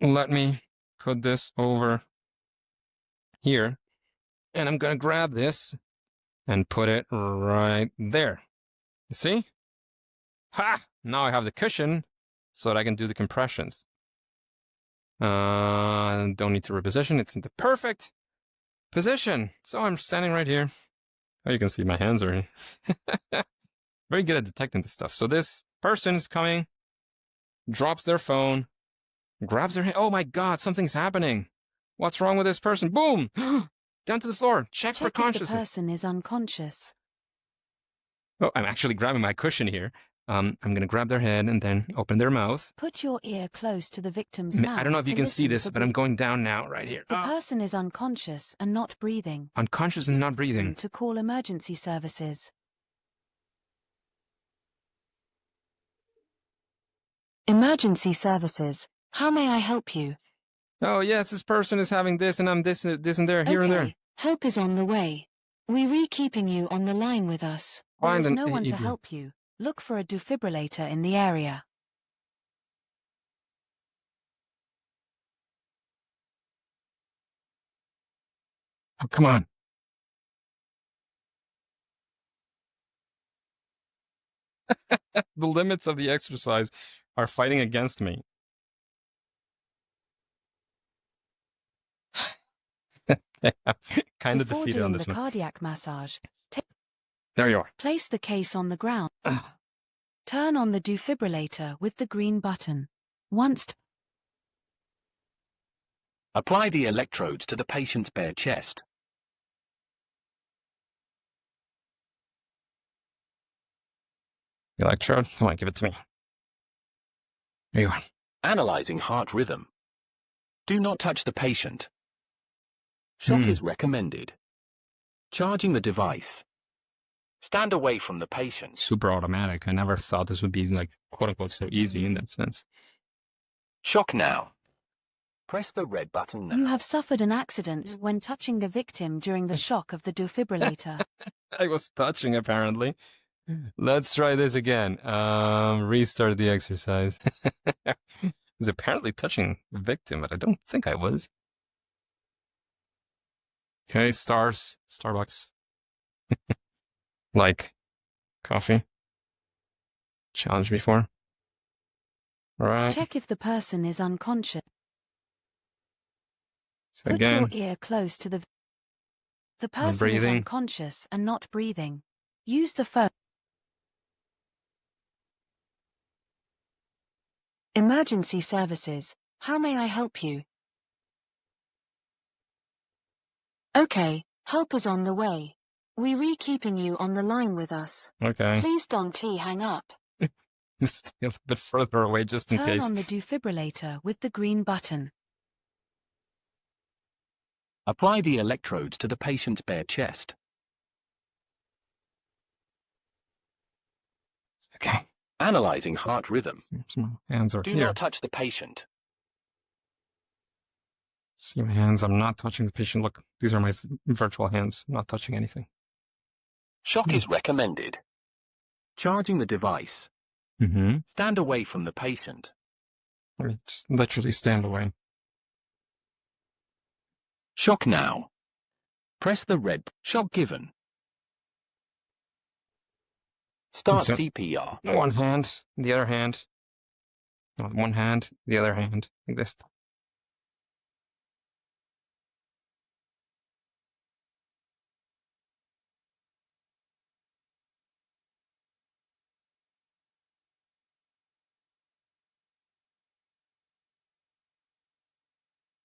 S1: let me put this over here, and I'm going to grab this and put it right there. You see? Ha! Now I have the cushion so that I can do the compressions. Don't need to reposition. It's in the perfect position. So I'm standing right here. Oh, you can see my hands are very good at detecting this stuff. So this person is coming, drops their phone, grabs their hand. Oh my God, something's happening. What's wrong with this person? Boom! Down to the floor. Check for consciousness.
S2: If the person is unconscious.
S1: Oh, I'm actually grabbing my cushion here. I'm going to grab their head and then open their mouth.
S2: Put your ear close to the victim's mouth.
S1: I don't know if you can see this, but I'm going down now, right here.
S2: The person is unconscious and not breathing.
S1: Unconscious and not breathing.
S2: To call emergency services. Emergency services. How may I help you?
S1: Oh, yes, this person is having this, and I'm this and there, here and there.
S2: Help is on the way. We're keeping you on the line with us. There is no one to help you. Look for a defibrillator in the area.
S1: Oh, come on. The limits of the exercise are fighting against me. Kind of defeated on this one.
S2: Cardiac massage.
S1: There you are.
S2: Place the case on the ground. Turn on the defibrillator with the green button.
S6: Apply the electrodes to the patient's bare chest.
S1: Electrode? Come on, give it to me. There you are.
S6: Analyzing heart rhythm. Do not touch the patient. Shock is recommended. Charging the device. Stand away from the patient.
S1: Super automatic. I never thought this would be, like, quote-unquote, so easy in that sense.
S6: Shock now. Press the red button now.
S2: You have suffered an accident when touching the victim during the shock of the defibrillator.
S1: I was touching, apparently. Let's try this again. Restart the exercise. I was apparently touching the victim, but I don't think I was. Okay, stars, Starbucks. Like coffee. Challenge before. All right.
S2: Check if the person is unconscious.
S1: So
S2: Put
S1: again.
S2: your ear close to the The person is
S1: breathing.
S2: unconscious and not breathing. Use the phone.
S3: Emergency services. How may I help you? Okay, help is on the way. We're keeping you on the line with us.
S1: Okay.
S3: Please don't hang up.
S1: Stay a little bit further away just in
S2: Turn
S1: case.
S2: on the defibrillator with the green button.
S6: Apply the electrodes to the patient's bare chest.
S1: Okay.
S6: Analyzing heart rhythm.
S1: My hands are
S6: Do
S1: here.
S6: not touch the patient.
S1: See my hands. I'm not touching the patient. Look, these are my virtual hands. I'm not touching anything.
S6: Shock is recommended. Charging the device.
S1: Mm-hmm.
S6: Stand away from the patient.
S1: Just literally stand away.
S6: Shock now. Press the red shock given. Start
S1: So-
S6: CPR.
S1: One hand, the other hand. No, one hand, the other hand. Like this.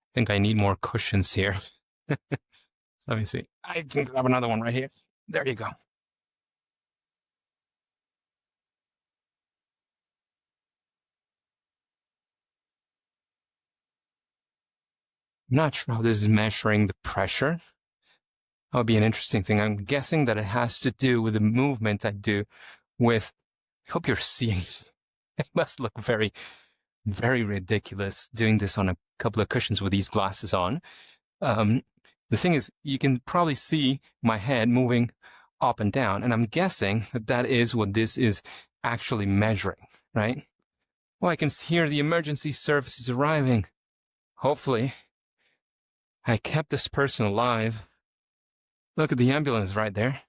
S1: I think I need more cushions here. Let me see. I can grab another one right here. There you go. I'm not sure how this is measuring the pressure. That would be an interesting thing. I'm guessing that it has to do with the movement I do with, I hope you're seeing it. It must look very, very ridiculous doing this on a couple of cushions with these glasses on. The thing is, you can probably see my head moving up and down, and I'm guessing that that is what this is actually measuring, right? Well, I can hear the emergency services arriving. Hopefully, I kept this person alive. Look at the ambulance right there.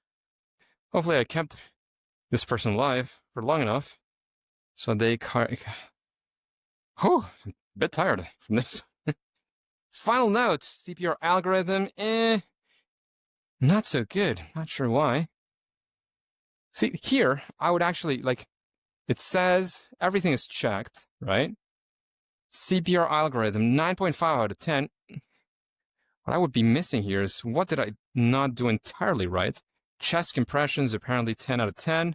S1: Hopefully, I kept this person alive for long enough so they Oh, I'm a bit tired from this. Final note, CPR algorithm, not so good. Not sure why. See, here, I would actually, it says everything is checked, right? CPR algorithm, 9.5 out of 10. What I would be missing here is, what did I not do entirely right? Chest compressions, apparently 10 out of 10.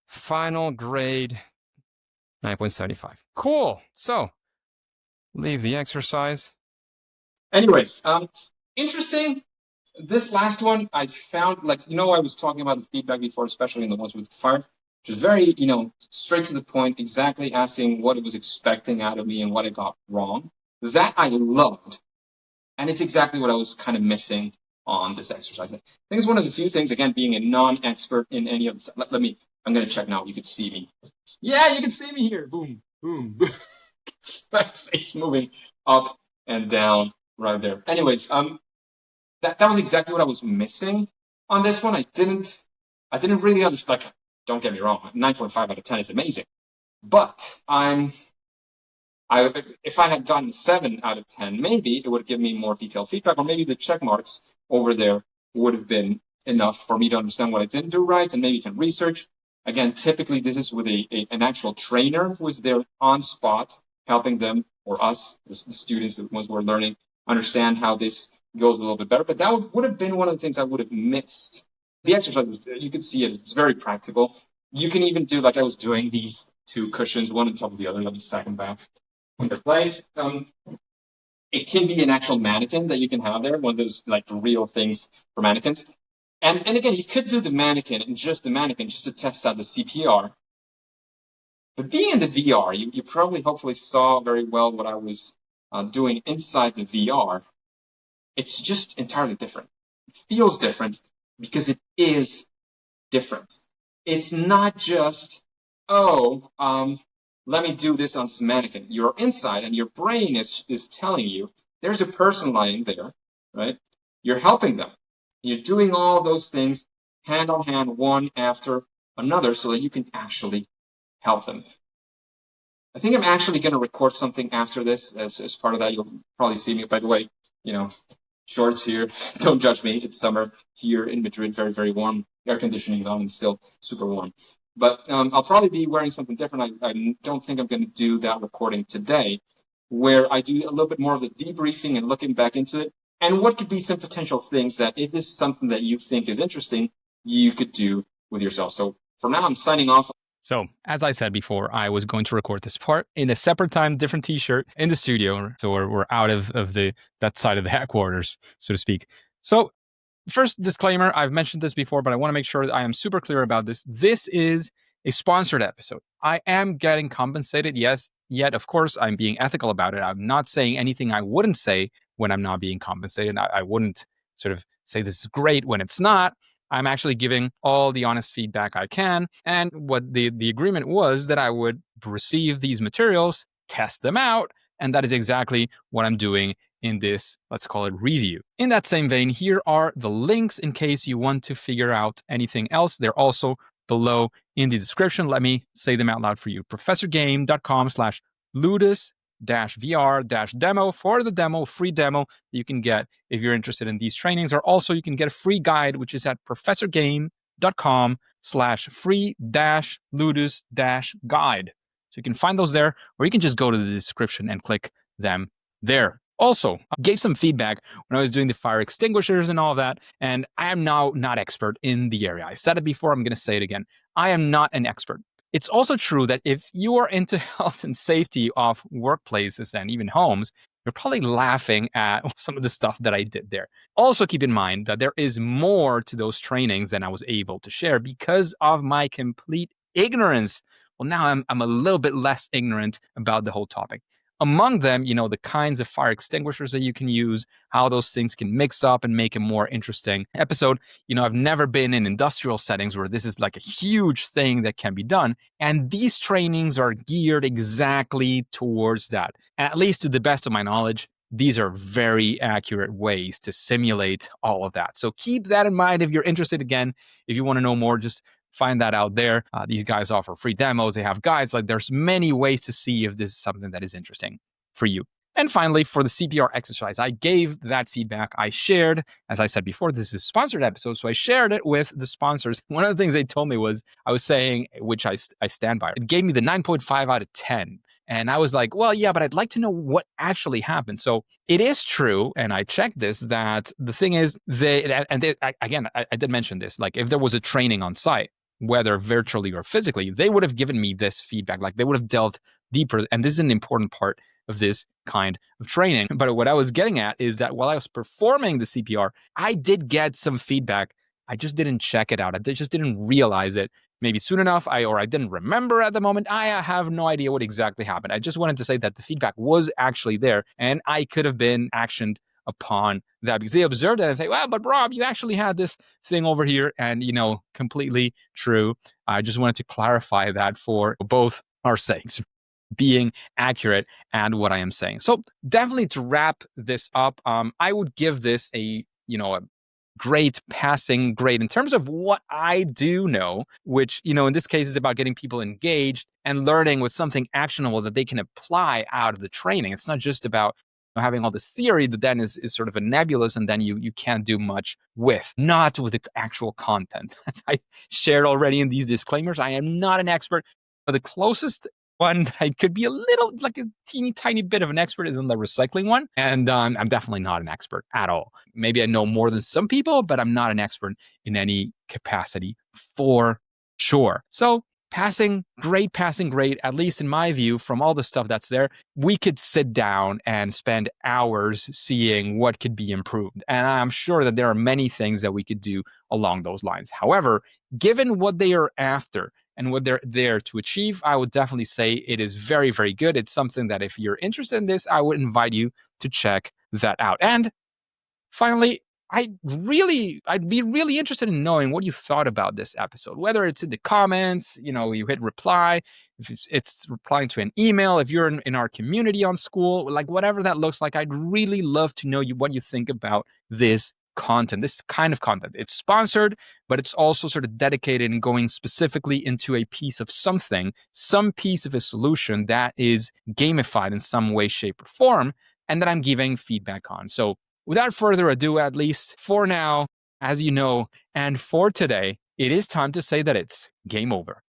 S1: Final grade, 9.75. Cool. So, leave the exercise. Anyways, interesting. This last one, I found, I was talking about the feedback before, especially in the ones with fire, which is very, straight to the point, exactly asking what it was expecting out of me and what I got wrong. That I loved. And it's exactly what I was kind of missing on this exercise. I think it's one of the few things, again, being a non-expert in any of the, I'm going to check now. You can see me. Yeah, you can see me here. Boom, boom, boom. My face moving up and down right there. Anyways, that was exactly what I was missing on this one. I didn't really understand. Don't get me wrong, 9.5 out of 10 is amazing, but if I had gotten 7 out of 10, maybe it would give me more detailed feedback, or maybe the check marks over there would have been enough for me to understand what I didn't do right, and maybe can research. Again, typically this is with an actual trainer who is there on spot, helping them, or us, the students, the ones who are learning, understand how this goes a little bit better. But that would have been one of the things I would have missed. The exercise, you could see it, it's very practical. You can even do, like I was doing, these 2 cushions, one on top of the other. Let me stack them back in their place. It can be an actual mannequin that you can have there, one of those real things for mannequins. And again, you could do the mannequin and just the mannequin just to test out the CPR. But being in the VR, you probably hopefully saw very well what I was doing inside the VR. It's just entirely different. It feels different because it is different. It's not just, let me do this on this mannequin. You're inside and your brain is telling you there's a person lying there, right? You're helping them. You're doing all those things hand on hand, one after another, so that you can actually help them. I think I'm actually going to record something after this as part of that. You'll probably see me. By the way, shorts here. Don't judge me. It's summer here in Madrid, very, very warm. Air conditioning's on and still super warm. But I'll probably be wearing something different. I don't think I'm going to do that recording today, where I do a little bit more of the debriefing and looking back into it, and what could be some potential things that if this is something that you think is interesting, you could do with yourself. So for now, I'm signing off. So, as I said before, I was going to record this part in a separate time, different t-shirt in the studio. So we're out of that side of the headquarters, so to speak. So first disclaimer, I've mentioned this before, but I want to make sure that I am super clear about this. This is a sponsored episode. I am getting compensated, yes, yet of course I'm being ethical about it. I'm not saying anything I wouldn't say when I'm not being compensated. I wouldn't sort of say this is great when it's not. I'm actually giving all the honest feedback I can. And what the agreement was that I would receive these materials, test them out, and that is exactly what I'm doing in this, let's call it, review. In that same vein, here are the links in case you want to figure out anything else. They're also below in the description. Let me say them out loud for you. professorgame.com/ludus-vr-demo for the demo, free demo you can get if you're interested in these trainings. Or also you can get a free guide, which is at professorgame.com/free-ludus-guide. So you can find those there, or you can just go to the description and click them there. Also, I gave some feedback when I was doing the fire extinguishers and all that, and I am now not expert in the area. I said it before, I'm going to say it again. I am not an expert. It's also true that if you are into health and safety of workplaces and even homes, you're probably laughing at some of the stuff that I did there. Also keep in mind that there is more to those trainings than I was able to share because of my complete ignorance. Well, now I'm a little bit less ignorant about the whole topic. Among them, the kinds of fire extinguishers that you can use, how those things can mix up and make a more interesting episode. I've never been in industrial settings where this is like a huge thing that can be done. And these trainings are geared exactly towards that. At least to the best of my knowledge, these are very accurate ways to simulate all of that. So keep that in mind if you're interested. Again, if you want to know more, just find that out there. These guys offer free demos. They have guides. There's many ways to see if this is something that is interesting for you. And finally, for the CPR exercise, I gave that feedback. I shared, as I said before, this is a sponsored episode, so I shared it with the sponsors. One of the things they told me was, I was saying, which I stand by, it gave me the 9.5 out of 10. And I was like, well, yeah, but I'd like to know what actually happened. So it is true, and I checked this, that the thing is, I did mention this, if there was a training on site, whether virtually or physically, they would have given me this feedback. They would have delved deeper. And this is an important part of this kind of training. But what I was getting at is that while I was performing the CPR, I did get some feedback. I just didn't check it out. I just didn't realize it maybe soon enough, or I didn't remember at the moment. I have no idea what exactly happened. I just wanted to say that the feedback was actually there, and I could have been actioned upon that because they observed it and say, well, but Rob, you actually had this thing over here, and completely true. I just wanted to clarify that for both our sakes, being accurate and what I am saying. So definitely to wrap this up, I would give this a great passing grade in terms of what I do know, which, in this case is about getting people engaged and learning with something actionable that they can apply out of the training. It's not just about having all this theory that then is sort of a nebulous and then you can't do much with, not with the actual content. As I shared already in these disclaimers, I am not an expert, but the closest one I could be a little, a teeny tiny bit of an expert is on the recycling one. And I'm definitely not an expert at all. Maybe I know more than some people, but I'm not an expert in any capacity for sure. So passing grade, at least in my view, from all the stuff that's there, we could sit down and spend hours seeing what could be improved. And I'm sure that there are many things that we could do along those lines. However, given what they are after and what they're there to achieve, I would definitely say it is very, very good. It's something that if you're interested in this, I would invite you to check that out. And finally, I'd be really interested in knowing what you thought about this episode, whether it's in the comments, you hit reply, if it's replying to an email, if you're in our community on school, whatever that looks like. I'd really love to know what you think about this content, this kind of content. It's sponsored, but it's also sort of dedicated and going specifically into a piece of something, some piece of a solution that is gamified in some way, shape, or form, and that I'm giving feedback on. So without further ado, at least for now, as you know, and for today, it is time to say that it's game over.